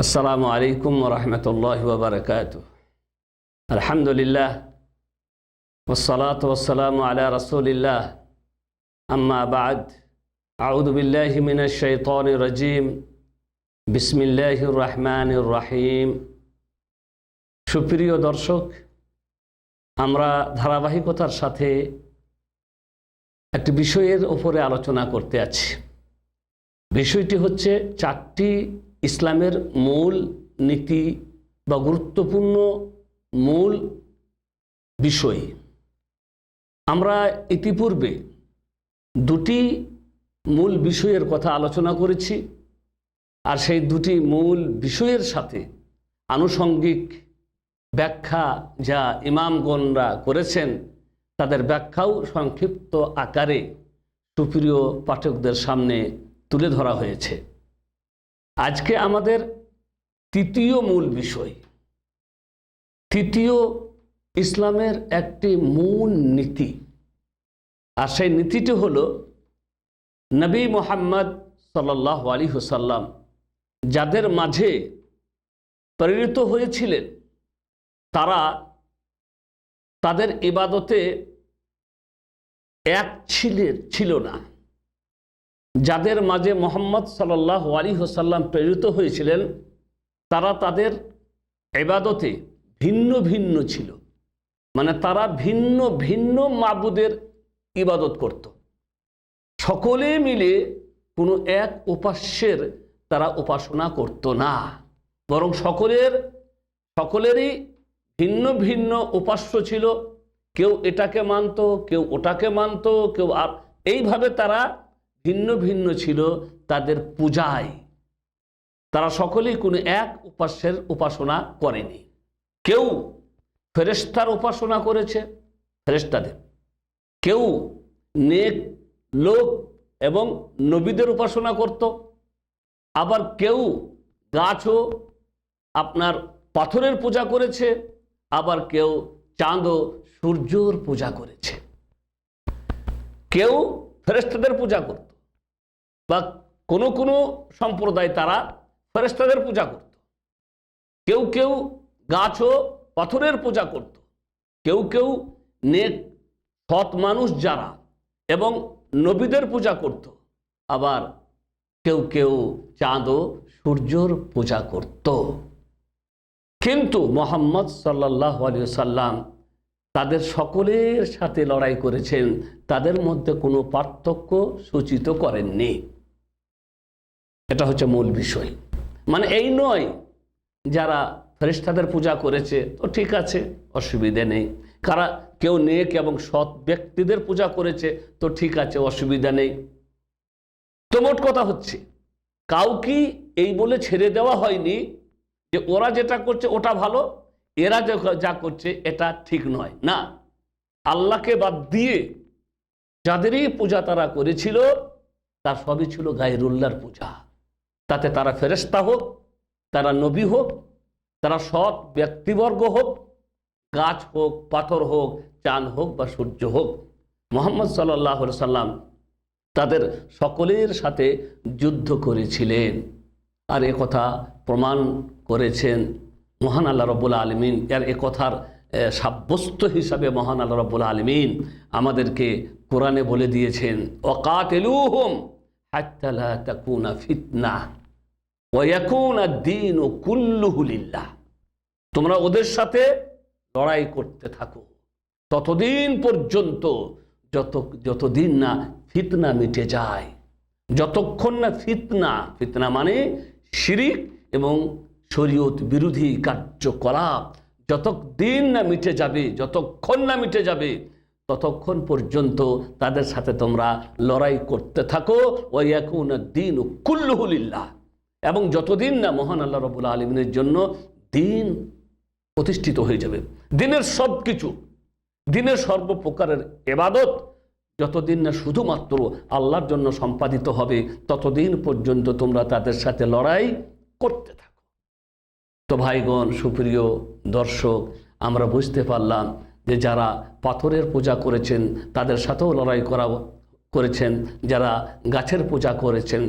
আসসালামু আলাইকুম ওয়া রাহমাতুল্লাহি ওয়া বারাকাতুহু। আলহামদুলিল্লাহ ওয়াসসালাতু ওয়াসসালামু আলা রাসূলিল্লাহ, আম্মা বা'দ। আউযু বিল্লাহি মিনাশ শাইতানির রাজীম। বিসমিল্লাহির রহমানির রহিম। সুপ্রিয় দর্শক, আমরা ধারাবাহিকতার সাথে একটি বিষয়ের উপরে আলোচনা করতে আছি। বিষয়টি হচ্ছে চারটি ইসলামের মূল নীতি বা গুরুত্বপূর্ণ মূল বিষয়। আমরা ইতিপূর্বে দুটি মূল বিষয়ের কথা আলোচনা করেছি, আর সেই দুটি মূল বিষয়ের সাথে আনুষঙ্গিক ব্যাখ্যা যা ইমামগণরা করেছেন তাদের ব্যাখ্যাও সংক্ষিপ্ত আকারে সুপ্রিয় পাঠকদের সামনে তুলে ধরা হয়েছে। আজকে আমাদের তৃতীয় মূল বিষয়, তৃতীয় ইসলামের একটি মূল নীতি, আর সেই নীতিটি হলো নবী মুহাম্মদ সাল্লাল্লাহু আলাইহি ওয়াসাল্লাম যাদের মাঝে প্রেরিত হয়েছিলেন তারা তাদের ইবাদতে এক ছিল না। যাদের মাঝে মুহাম্মদ সাল্লাল্লাহু আলাইহি ওয়াসাল্লাম প্রেরিত হয়েছিলেন তারা তাদের ইবাদতে ভিন্ন ভিন্ন ছিল, মানে তারা ভিন্ন ভিন্ন মাবুদের ইবাদত করত। সকলে মিলে কোনো এক উপাস্যের তারা উপাসনা করত না, বরং সকলেরই ভিন্ন ভিন্ন উপাস্য ছিল। কেউ এটাকে মানত, কেউ ওটাকে মানত, কেউ আর এইভাবে তারা ভিন্ন ভিন্ন ছিল তাদের পূজায়। তারা সকলেই কোনো এক উপাস্যের উপাসনা করেনি। কেউ ফেরেশতার উপাসনা করেছে, ফেরেশতাদের, কেউ নেক লোক এবং নবীদের উপাসনা করত, আবার কেউ গাছ ও আপনার পাথরের পূজা করেছে, আবার কেউ চাঁদ ও সূর্যর পূজা করেছে। কেউ ফেরেশতাদের পূজা করত, বা কোনো কোনো সম্প্রদায় তারা ফেরেশতাদের পূজা করত। কেউ কেউ গাছ ও পাথরের পূজা করত, কেউ কেউ নেক সৎ মানুষ যারা এবং নবীদের পূজা করত, আবার কেউ কেউ চাঁদ ও সূর্যর পূজা করত। কিন্তু মুহাম্মদ সাল্লাল্লাহু আলাইহি ওয়াসাল্লাম তাদের সকলের সাথে লড়াই করেছেন, তাদের মধ্যে কোনো পার্থক্য সূচিত করেননি। এটা হচ্ছে মূল বিষয়। মানে এই নয় যারা ফেরেশতাদের পূজা করেছে তো ঠিক আছে, অসুবিধা নেই, কেউ নেক এবং সৎ ব্যক্তিদের পূজা করেছে তো ঠিক আছে, অসুবিধা নেই। তো মোট কথা হচ্ছে কাউকে এই বলে ছেড়ে দেওয়া হয়নি যে ওরা যেটা করছে ওটা ভালো, এরা যা করছে এটা ঠিক নয়। না, আল্লাহকে বাদ দিয়ে যাদেরই পূজা তারা করেছিল তার সবই ছিল গায়রুল্লাহর পূজা। তাতে তারা ফেরেশতা হোক, তারা নবী হোক, তারা সৎ ব্যক্তিবর্গ হোক, গাছ হোক, পাথর হোক, চাঁদ হোক বা সূর্য হোক, মুহাম্মদ সাল্লাল্লাহু আলাইহি ওয়াসাল্লাম তাদের সকলের সাথে যুদ্ধ করেছিলেন। আর কথা প্রমাণ করেছেন মহান আল্লাহ রাব্বুল আলামিন। এর কথার সাব্যস্ত হিসাবে মহান আল্লাহ রাব্বুল আলামিন আমাদেরকে কোরআনে বলে দিয়েছেন, ওয়াকাতিলুহুম হাত্তা লা তাকুনা ফিতনাহ ওয়া ইয়াকুনা আদ-দীনু কুল্লুহু লিল্লাহ। তোমরা ওদের সাথে লড়াই করতে থাকো ততদিন পর্যন্ত যতদিন না ফিতনা মিটে যায়। যতক্ষণ না ফিতনা মানে শিরিক এবং শরীয়ত বিরোধী কার্যকলাপ যতক্ষণ না মিটে যাবে ততক্ষণ পর্যন্ত তাদের সাথে তোমরা লড়াই করতে থাকো। ওয়া ইয়াকুনা আদ-দীনু কুল্লুহু লিল্লাহ, এবং যতদিন না মহান আল্লাহ রাব্বুল আলামিনের জন্য দ্বীন প্রতিষ্ঠিত হয়ে যাবে। দ্বীনের সব কিছু, দ্বীনের সর্বপ্রকারের ইবাদত যতদিন না শুধুমাত্র আল্লাহর জন্য সম্পাদিত হবে ততদিন পর্যন্ত তোমরা তাদের সাথে লড়াই করতে থাকো। তো ভাইগণ, সুপ্রিয় দর্শক, আমরা বুঝতে পারলাম যে যারা পাথরের পূজা করেছেন তাদের সাথেও লড়াই করা করেছেন, যারা গাছের পূজা করেছেন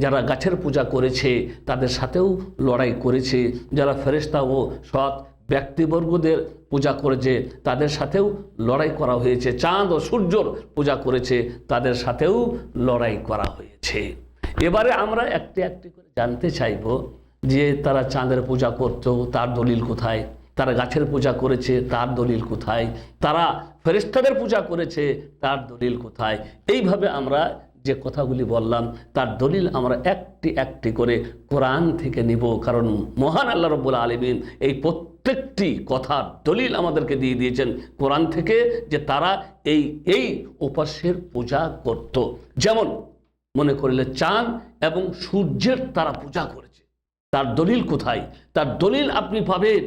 যারা গাছের পূজা করেছে তাদের সাথেও লড়াই করেছে, যারা ফেরেশতা ও সৎ ব্যক্তিবর্গদের পূজা করেছে তাদের সাথেও লড়াই করা হয়েছে, চাঁদ ও সূর্যর পূজা করেছে তাদের সাথেও লড়াই করা হয়েছে। এবারে আমরা একটি একটি করে জানতে চাইব যে তারা চাঁদের পূজা করত, তার দলিল কোথায়? তারা গাছের পূজা করেছে, তার দলিল কোথায়? তারা ফেরেশতাদের পূজা করেছে, তার দলিল কোথায়? এইভাবে আমরা যে কথাগুলি বললাম তার দলিল আমরা একটি একটি করে কোরআন থেকে নিব, কারণ মহান আল্লাহ রাব্বুল আলামিন এই প্রত্যেকটি কথার দলিল আমাদেরকে দিয়ে দিয়েছেন কোরআন থেকে, যে তারা এই উপাস্যের পূজা করত। যেমন মনে করলে চাঁদ এবং সূর্যের তারা পূজা করেছে, তার দলিল কোথায়? তার দলিল আপনি পাবেন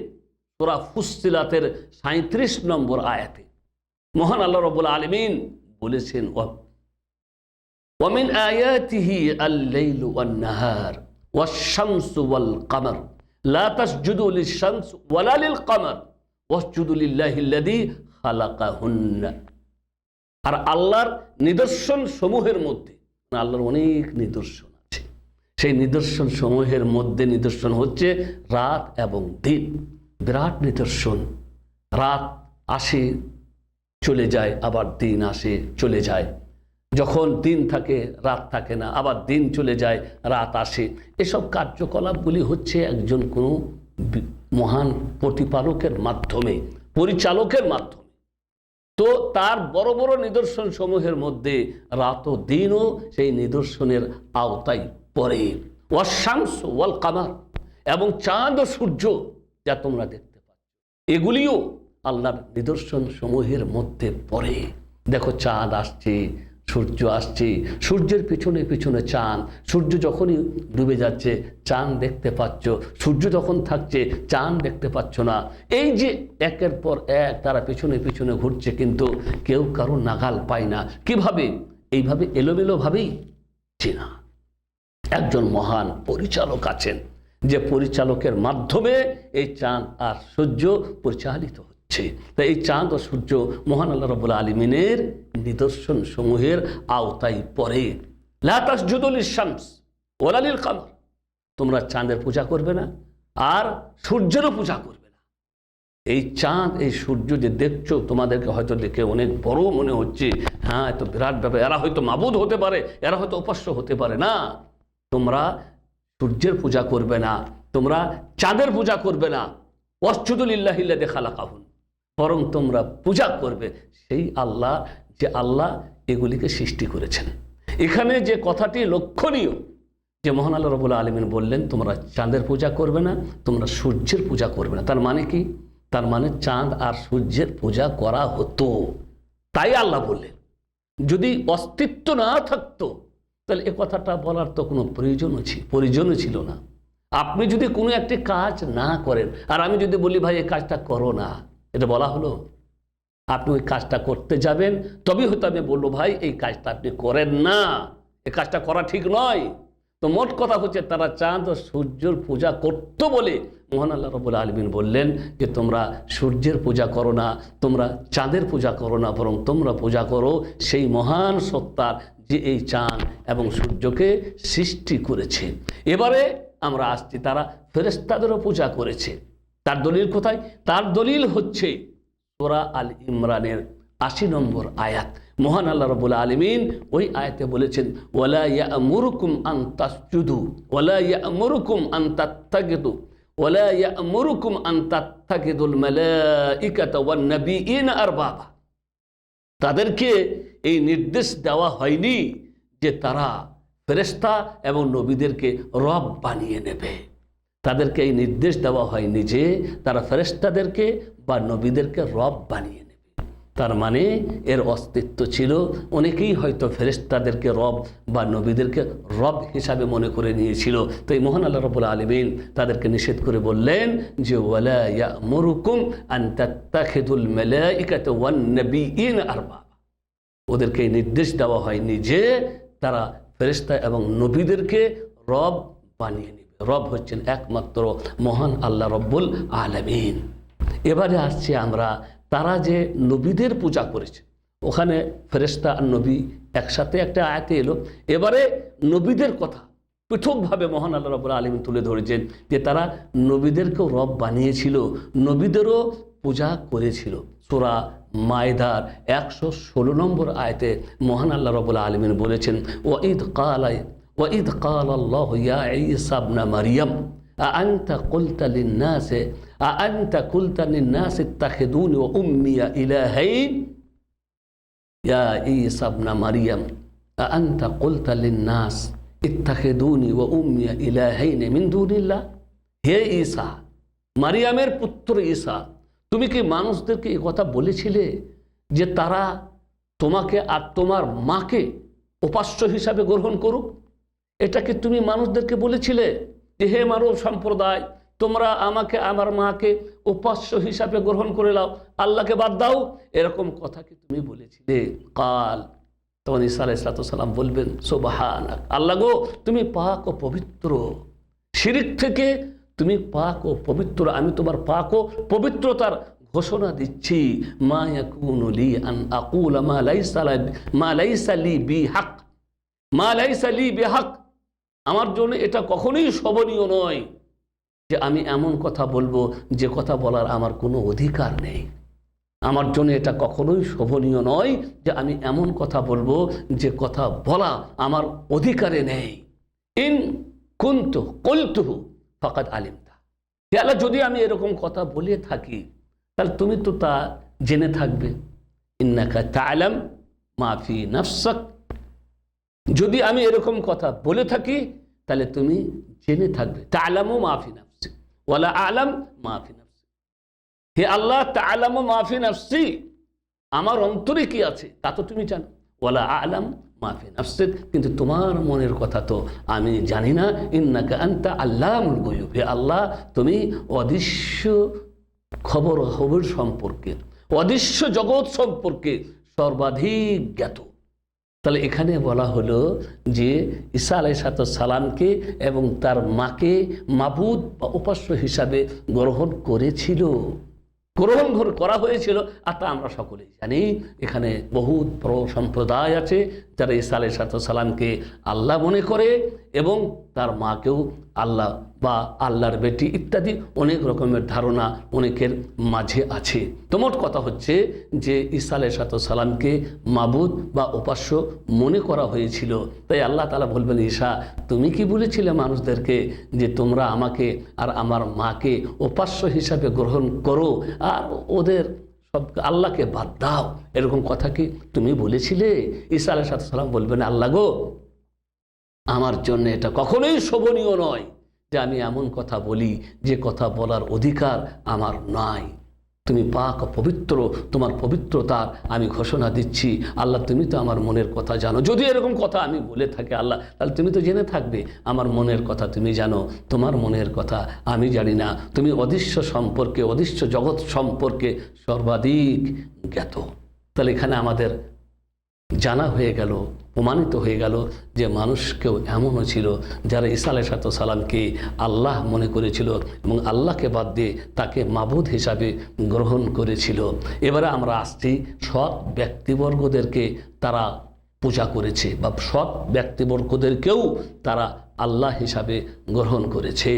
সূরা ফুসসিলাতের 37 নম্বর আয়াতে। মহান আল্লাহ রাব্বুল আলামিন বলেছেন, ওয়ামিন আয়াতিহি আল-লাইলু ওয়ান-নাহার ওয়াশ-শামসু ওয়াল-কামার লা তাসজুদু লিশ-শামস ওয়ালা লিল-কামার ওয়াসজুদু লিল্লাহিল্লাযী খালাকাহুন্না। আর আল্লাহর নিদর্শন সমূহের মধ্যে, আল্লাহর অনেক নিদর্শন আছে, সেই নিদর্শন সমূহের মধ্যে নিদর্শন হচ্ছে রাত এবং দিন। বিরাট নিদর্শন। রাত আসে চলে যায়, আবার দিন আসে চলে যায়। যখন দিন থাকে রাত থাকে না, আবার দিন চলে যায় রাত আসে। এসব কার্যকলাপগুলি হচ্ছে একজন কোনো মহান প্রতিপালকের মাধ্যমে, পরিচালকের মাধ্যমে। তো তার বড় বড় নিদর্শন সমূহের মধ্যে রাত ও দিনও সেই নিদর্শনের আওতায় পড়ে। ওয়াশ-শামস ওয়াল কামার, এবং চাঁদ ও সূর্য যা তোমরা দেখতে পাচ্ছ এগুলিও আল্লাহর নিদর্শন সমূহের মধ্যে পড়ে। দেখো চাঁদ আসছে, সূর্য আসছে, সূর্যের পিছনে পিছনে চাঁদ, সূর্য যখনই ডুবে যাচ্ছে চাঁদ দেখতে পাচ্ছ, সূর্য যখন থাকছে চাঁদ দেখতে পাচ্ছ না। এই যে একের পর এক তারা পিছনে পিছনে ঘুরছে, কিন্তু কেউ কারো নাগাল পায় না। কিভাবে? এইভাবে এলোমেলোভাবেই চেনা। একজন মহান পরিচালক আছেন, যে পরিচালকের মাধ্যমে এই চাঁদ আর সূর্য পরিচালিত হচ্ছে। তাই এই চাঁদ ও সূর্য মহান আল্লাহ রাব্বুল আলামিনের নিদর্শন সমূহের আওতায় পড়ে। লা তাসজুদু লিশ-শামস ওয়ালা লিল-কামার, তোমরা চাঁদের পূজা করবে না আর সূর্যেরও পূজা করবে না। এই চাঁদ এই সূর্য যে দেখছো, তোমাদেরকে হয়তো দেখে অনেক বড় মনে হচ্ছে, হ্যাঁ এত বিরাট ব্যাপার, এরা হয়তো মাবুদ হতে পারে, এরা হয়তো উপাস্য হতে পারে। না, তোমরা সূর্যের পূজা করবে না, তোমরা চাঁদের পূজা করবে না। ওয়াসজুদু লিল্লাহিল্লাযী খালাকাহুন, বরং তোমরা পূজা করবে সেই আল্লাহ, যে আল্লাহ এগুলিকে সৃষ্টি করেছেন। এখানে যে কথাটি লক্ষণীয়, যে মহান আল্লাহ রাব্বুল আলামিন বললেন তোমরা চাঁদের পূজা করবে না, তোমরা সূর্যের পূজা করবে না। তার মানে কি? তার মানে চাঁদ আর সূর্যের পূজা করা হতো। তাই আল্লাহ বললেন, যদি অস্তিত্ব না থাকতো তাহলে এ কথাটা বলার তো কোনো প্রয়োজনও ছিল না। আপনি যদি কোনো একটি কাজ না করেন আর আমি যদি বলি ভাই এই কাজটা করো না, এটা বলা হলো? আপনি ওই কাজটা করতে যাবেন, তবেই হয়তো আমি বলবো ভাই এই কাজটা আপনি করেন না, এই কাজটা করা ঠিক নয়। তো মোট কথা হচ্ছে তারা চাঁদ ও সূর্যের পূজা করত বলে মহান আল্লাহ রাব্বুল আলামিন বললেন যে তোমরা সূর্যের পূজা করো না, তোমরা চাঁদের পূজা করো না, বরং তোমরা পূজা করো সেই মহান সত্তার, যে এই চাঁদ এবং সূর্যকে সৃষ্টি করেছে। এবারে আমরা আসছি, তারা ফেরেশতাদেরও পূজা করেছে। তার দলিল কোথায়? তার দলিল হচ্ছে সূরা আল ইমরানের 80 নম্বর আয়াত। মহান আল্লাহ রাব্বুল আলামিন ওই আয়াতে বলেছেন, ওয়ালা ইয়া'মুরুকুম আন তাসজুদু ওয়ালা ইয়া'মুরুকুম আন তাত্তাকিদু ওয়ালা ইয়া'মুরুকুম আন তাত্তাকিদুল মালাইকাতা ওয়ান নাবিয়িনা আরবাবা। তাদেরকে এই নির্দেশ দেওয়া হয়নি যে তারা ফেরেশতা এবং নবীদেরকে রব বানিয়ে নেবে। তাদেরকে এই নির্দেশ দেওয়া হয়নি যে তারা ফেরেশতাদেরকে বা নবীদেরকে রব বানিয়ে নেবে। তার মানে এর অস্তিত্ব ছিল। অনেকেই হয়তো ফেরেশতাদেরকে রব বা নবীদেরকে রব হিসাবে মনে করে নিয়েছিল। তো এই মহান আল্লাহ রাব্বুল আলামিন তাদেরকে নিষেধ করে বললেন যে ওয়ালা ইয়া'মুরুকুম আন তাত্তাখিদুল মালাইকাতা ওয়ান নাবিয়িনা আরবাবা। ওদেরকে নির্দেশ দেওয়া হয়নি যে তারা ফেরেশতা এবং নবীদেরকে রব বানিয়ে নেবে। রব হচ্ছেন একমাত্র মহান আল্লাহ রব্বুল আলামিন। এবারে আসছি আমরা, তারা যে নবীদের পূজা করেছে, ওখানে ফেরেশতা আর নবী একসাথে একটা আয়াতে এলো। এবারে নবীদের কথা পৃথকভাবে মহান আল্লাহ রাব্বুল আলামিন তুলে ধরেছেন যে তারা নবীদেরকেও রব বানিয়েছিল, নবীদেরও পূজা করেছিল। সূরা মায়দার 116 নম্বর আয়াতে মহান আল্লাহ রাব্বুল আলামিন বলেছেন, ওয়াইদ ক্বালা আল্লাহু ইয়া ঈসা ইবনা মারইয়াম আআনতা কুলতা লিন-নাসি ইত্তাখিযুনি ওয়া উম্মিয়া ইলাহাইন ইয়া ঈসা ইবনা মারইয়াম আআনতা কুলতা লিন-নাস ইত্তাখিযুনি ওয়া উম্মিয়া ইলাহাইন মিন দুনিল্লাহ। হে ঈসা, মারিয়ামের পুত্র ঈসা, তুমি কি মানুষদেরকে এই কথা বলেছিলে যে তারা তোমাকে আর তোমার মাকে উপাস্য হিসাবে গ্রহণ করুক? এটা কি তুমি মানুষদেরকে বলেছিলে যে হে মানব সম্প্রদায়, তোমরা আমাকে আমার মাকে উপাস্য হিসাবে গ্রহণ করে নাও, আল্লাহকে বাদ দাও? এরকম কথা কি তুমি বলেছিলে? কাল, তখন ঈসা আলাইহিস সালাম বলবেন, সুবহানাক, আল্লাহ গো তুমি পাক ও পবিত্র, শিরিক থেকে তুমি পাক ও পবিত্র, আমি তোমার পাক ও পবিত্রতার ঘোষণা দিচ্ছি। মা ইয়াকুনু লি আন আকুলা মা লাইসা লি বিহাক, মা লাইসা লি বিহাক, আমার জন্য এটা কখনোই শোভনীয় নয় যে আমি এমন কথা বলবো যে কথা বলার আমার কোনো অধিকার নেই। আমার জন্য এটা কখনোই শোভনীয় নয় যে আমি এমন কথা বলবো যে কথা বলা আমার অধিকারে নেই। ইন কুনতু কুলতুহু ফাকাদ আলিমতা, হে আল্লাহ, যদি আমি এরকম কথা বলে থাকি তাহলে তুমি তো তা জেনে থাকবে। ইন্নাকা তা'লাম মা ফি নাফসাক, যদি আমি এরকম কথা বলে থাকি তাহলে তুমি জেনে থাকবে। তা'লামু মা ফি নাফসি ওয়ালা আ'লাম মা ফি নাফসি, হে আল্লাহ, তা'লামু মা ফি নাফসি, আমার অন্তরে কি আছে তা তো তুমি জানো, ওয়ালা আ'লাম মা ফি নাফসিক, কিন্তু তোমার মনের কথা তো আমি জানি না। ইন্নাকা আনতা আল্লামুল গুয়ুব, হে আল্লাহ, তুমি অদৃশ্য খবর সম্পর্কে, অদৃশ্য জগৎ সম্পর্কে সর্বাধিক জ্ঞাত। তাহলে এখানে বলা হলো যে ঈসা আলাইহিস সালামকে এবং তার মাকে মাবুদ বা উপাস্য হিসাবে গ্রহণ করা হয়েছিল। আর তা আমরা সকলেই জানি। এখানে বহুত বড় সম্প্রদায় আছে যারা ঈসা আলাইহিস সালামকে আল্লাহ মনে করে এবং তার মাকেও আল্লাহ বা আল্লাহর বেটি ইত্যাদি অনেক রকমের ধারণা অনেকের মাঝে আছে। তো মোট কথা হচ্ছে যে ঈসা আলাইহিস সালামকে মাবুদ বা উপাস্য মনে করা হয়েছিল। তাই আল্লাহ তাআলা বলবেন, ঈসা, তুমি কি বলেছিলে মানুষদেরকে যে তোমরা আমাকে আর আমার মাকে উপাস্য হিসাবে গ্রহণ করো আর ওদের সব আল্লাহকে বাদ দাও? এরকম কথা কি তুমি বলেছিলে? ঈসা আলাইহিস সালাম বলবেন, আল্লাহ গো, আমার জন্য এটা কখনোই শোভনীয় নয় যে আমি এমন কথা বলি যে কথা বলার অধিকার আমার নাই। তুমি পাক পবিত্র, তোমার পবিত্রতার আমি ঘোষণা দিচ্ছি। আল্লাহ, তুমি তো আমার মনের কথা জানো। যদি এরকম কথা আমি বলে থাকি আল্লাহ, তাহলে তুমি তো জেনে থাকবে আমার মনের কথা তুমি জানো, তোমার মনের কথা আমি জানি না। তুমি অদৃশ্য সম্পর্কে, অদৃশ্য জগৎ সম্পর্কে সর্বাধিক জ্ঞাত। তাহলে এখানে আমাদের জানা হয়ে গেল, প্রমাণিত হয়ে গেল যে মানুষকেও এমনও ছিল যারা ঈসা আলাইহিস সালামকে আল্লাহ মনে করেছিল এবং আল্লাহকে বাদ দিয়ে তাকে মাবুদ হিসাবে গ্রহণ করেছিল। এবারে আমরা আসছি সৎ ব্যক্তিবর্গদেরকে তারা পূজা করেছে বা সৎ ব্যক্তিবর্গদেরকেও তারা আল্লাহ হিসাবে গ্রহণ করেছে,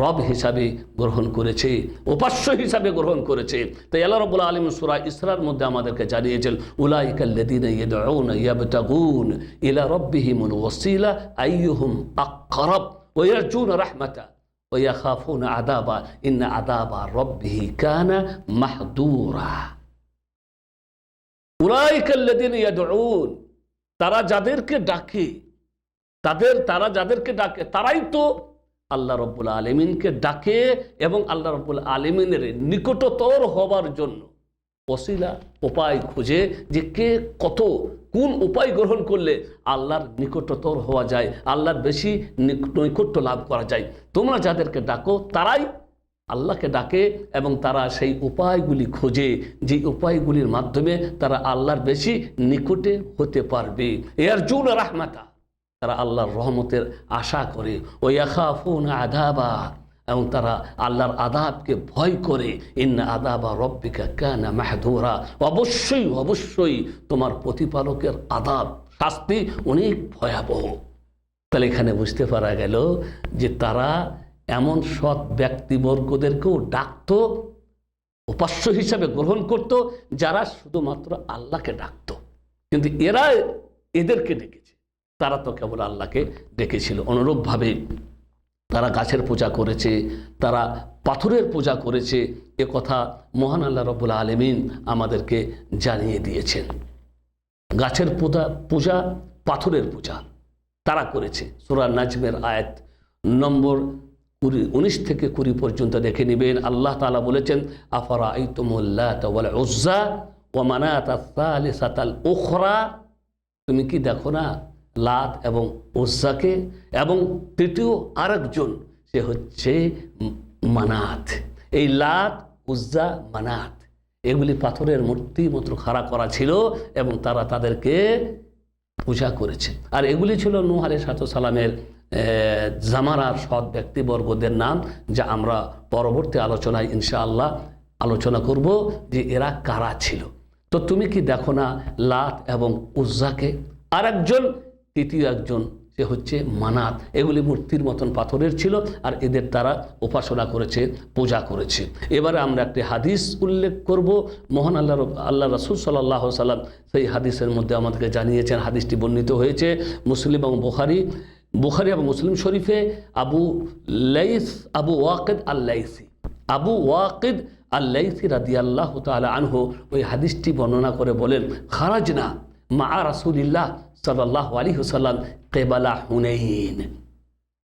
রব হিসাবে গ্রহণ করেছে, উপাস্য হিসাবে গ্রহণ করেছে। তাই আল্লাহ রাব্বুল আলামিন সূরা ইসরার মধ্যে আমাদেরকে জানিয়েছেন, উলাইকাল্লাযীনা ইয়াদউনা ইয়াবতাগুন ইলা রাব্বিহিমুল ওয়াসিলা আইয়ুহুম আকরাব ওয়া ইয়ারজুনা রাহমাতা ওয়া ইয়াখাফুনা আযাবা ইন্না আযাবা রাব্বিহি কানা মাহদুরা। উলাইকাল্লাযীনা ইয়াদউন, তারা যাদেরকে ডাকে, তারা যাদেরকে ডাকে তারাই তো আল্লাহ রাব্বুল আলামিনকে ডাকে এবং আল্লাহ রাব্বুল আলামিনের নিকটতর হবার জন্য ওসিলা, উপায় খুঁজে যে কে কত কোন উপায় গ্রহণ করলে আল্লাহর নিকটতর হওয়া যায়, আল্লাহর বেশি নৈকট্য লাভ করা যায়। তোমরা যাদেরকে ডাকো তারাই আল্লাহকে ডাকে এবং তারা সেই উপায়গুলি খোঁজে যে উপায়গুলির মাধ্যমে তারা আল্লাহর বেশি নিকটে হতে পারবে। ইয়ারজুনা রাহমাতা, তারা আল্লাহর রহমতের আশা করে। ওয়া ইয়াখাফুনা আযাবা, এবং তারা আল্লাহর আযাবকে ভয় করে। ইন্না আযাবা রাব্বিকা কানা মাহযুরা, অবশ্যই অবশ্যই তোমার প্রতিপালকের আযাব, শাস্তি অনেক ভয়াবহ। তাহলে এখানে বুঝতে পারা গেল যে তারা এমন সৎ ব্যক্তিবর্গদেরকেও ডাকত, উপাস্য হিসাবে গ্রহণ করত, যারা শুধুমাত্র আল্লাহকে ডাকত। কিন্তু এরা এদেরকে ডেকেছে, তারা তো কেবল আল্লাহকে ডেকেছিল। অনুরূপভাবে তারা গাছের পূজা করেছে, তারা পাথরের পূজা করেছে, এ কথা মহান আল্লাহ রাব্বুল আলামিন আমাদেরকে জানিয়ে দিয়েছেন। গাছের পূজা, পাথরের পূজা তারা করেছে। সূরা নাজমের আয়াত নম্বর 19 থেকে 20 পর্যন্ত দেখে নেবেন। আল্লাহ তাআলা বলেছেন, আফারাআইতুমুল লাতা ওয়াল উজ্জা ওয়া মানাতা সালিসাতাল উখরা, তুমি কি দেখো না লাত এবং উজ্জাকে, এবং তৃতীয় আরেকজন, সে হচ্ছে মানাত। এই লাত, উজ্জা, মানাত এগুলি পাথরের মূর্তি মতো খাড়া করা ছিল এবং তারা তাদেরকে পূজা করেছে। আর এগুলি ছিল নূহ আলাইহিস সালামের জামানার সৎ ব্যক্তিবর্গদের নাম, যা আমরা পরবর্তী আলোচনায় ইনশাআল্লাহ আলোচনা করব যে এরা কারা ছিল। তো তুমি কি দেখো না লাত এবং উজ্জাকে, আর একজন, তৃতীয় একজন, সে হচ্ছে মানাত। এগুলি মূর্তির মতন পাথরের ছিল আর এদের তারা উপাসনা করেছে, পূজা করেছে। এবারে আমরা একটি হাদিস উল্লেখ করব। মহান আল্লাহ রাসূল সাল্লাল্লাহু আলাইহি ওয়াসাল্লাম সেই হাদিসের মধ্যে আমাদেরকে জানিয়েছেন। হাদিসটি বর্ণিত হয়েছে মুসলিম এবং বুখারী এবং মুসলিম শরীফে। আবু ওয়াকিদ আল লাইসি রাদিয়াল্লাহু তাআলা আনহু ওই হাদিসটি বর্ণনা করে বলেন, খারাজনা মা রাসূলিল্লাহ সাল্লাল্লাহু আলাইহি ওয়াসাল্লাম কিবালা হুনাইন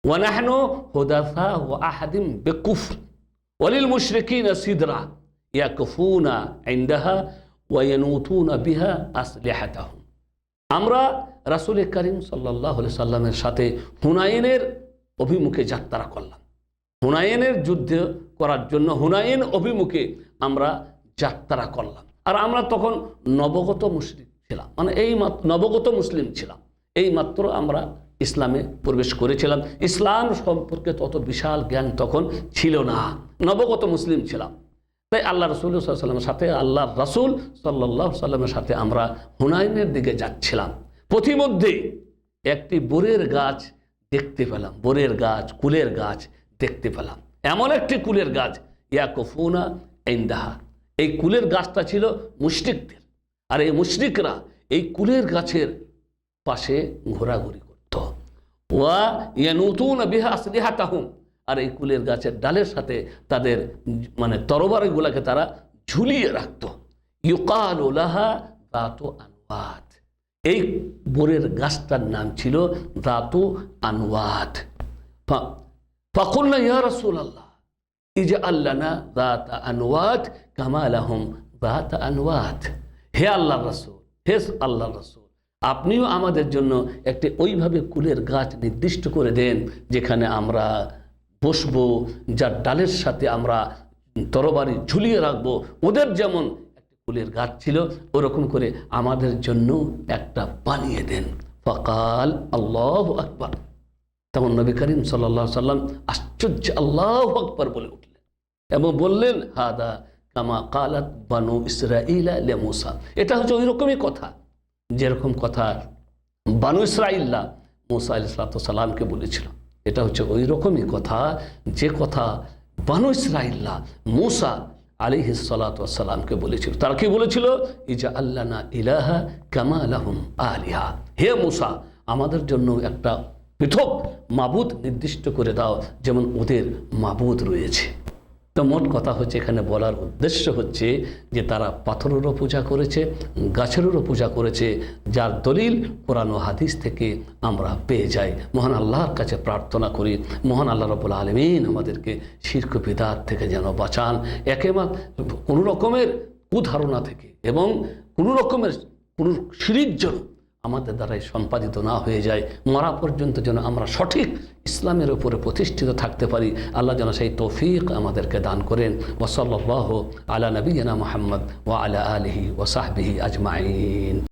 ওয়া নাহনু হুদাসা ওয়া আহাদিম বিকুফর ওয়ালিল মুশরিকিনা সিদরা ইয়াকুফুনা ইনদাহা ওয়া ইয়ানুতুনা বিহা আসলিহাতাহুম। আমরা রাসূল করিম সাল্লাল্লাহু আলাইহি সাল্লামের সাথে হুনাইনের অভিমুখে যাত্রা করলাম। হুনাইনের যুদ্ধ করার জন্য হুনাইন অভিমুখে আমরা যাত্রা করলাম। আর আমরা তখন নবগত মুশরিক ছিলাম, মানে এই নবগত মুসলিম ছিলাম। এই মাত্র আমরা ইসলামে প্রবেশ করেছিলাম। ইসলাম সম্পর্কে তত বিশাল জ্ঞান তখন ছিল না, নবগত মুসলিম ছিলাম। তাই আল্লাহ রাসূল সাল্লাল্লাহু আলাইহি ওয়াসাল্লামের সাথে, আল্লাহর রাসূল সাল্লাল্লাহু আলাইহি ওয়াসাল্লামের সাথে আমরা হুনাইনের দিকে যাচ্ছিলাম। পথিমধ্যে একটি বরের গাছ দেখতে পেলাম, বরের গাছ, কুলের গাছ দেখতে পেলাম। এমন একটি কুলের গাছ, ইয়াকুফুনা ইনদাহা, এই কুলের গাছটা ছিল মুশরিকদের। আর এই মুশরিকরা এই কুলের গাছের পাশে ঘোরাঘুরি করত। ওয়া ইয়ানুতুনা বিহা আসলিহাতাহুম, আর এই কুলের গাছের ডালের সাথে তাদের মানে তরবারিগুলোকে তারা ঝুলিয়ে রাখত। ইউকালু লাহা যাতু আনওয়াত, এই বরের গাছটার নাম ছিল যাতু আনওয়াত। ফাকুলনা ইয়া রাসূলুল্লাহ ইজআল লানা যাতা আনওয়াত কামা লাহুম যাতা আনওয়াত। হে আল্লাহর রাসূল, হে আল্লাহর রাসূল, আপনিও আমাদের জন্য একটি ওইভাবে কুলের গাছ নির্দিষ্ট করে দেন যেখানে আমরা বসবো, যার ডালের সাথে আমরা তরবারি ঝুলিয়ে রাখবো। ওদের যেমন একটি কুলের গাছ ছিল, ওরকম করে আমাদের জন্য একটা বানিয়ে দেন। ফাকাল আল্লাহু আকবার। তখন নবী করিম সাল্লাল্লাহু আলাইহি সাল্লাম আশ্চর্য আল্লাহু আকবার বলে উঠলেন এবং বললেন, হাদা কামা কালাত বানু ইসরাঈলা লি মূসা। এটা হচ্ছে ওই রকমই কথা যেরকম কথা বানু ইসরাঈলা মূসা আলাইহিস সালামকে বলেছিল। এটা হচ্ছে ওই রকমই কথা যে কথা বানু ইসরাঈলা মূসা আলাইহিস সালামকে বলেছিল। তারা কি বলেছিল? ইজআল লানা ইলাহা কামা লাহুম আলিহা। হে মূসা, আমাদের জন্য একটা পৃথক মাবুদ নির্দিষ্ট করে দাও যেমন ওদের মাবুদ রয়েছে। তো মোট কথা হচ্ছে, এখানে বলার উদ্দেশ্য হচ্ছে যে তারা পাথরেরও পূজা করেছে, গাছেরও পূজা করেছে, যার দলিল কোরআন ও হাদিস থেকে আমরা পেয়ে যাই। মহান আল্লাহর কাছে প্রার্থনা করি, মহান আল্লাহ রাব্বুল আলামিন আমাদেরকে শিরক বিদআত থেকে যেন বাঁচান, একেবারে কোনো রকমের কুধারণা থেকে এবং কোনো রকমের কোনো শিরিক যেন আমাদের দ্বারাই সম্পাদিত না হয়ে যায়। মরা পর্যন্ত যেন আমরা সঠিক ইসলামের উপরে প্রতিষ্ঠিত থাকতে পারি। আল্লাহ যেন সেই তৌফিক আমাদেরকে দান করেন। ওয়া সাল্লাল্লাহু আলা নবিয়িনা মুহাম্মদ ওয়া আলা আলিহি ওয়া সাহবিহি আজমাইন।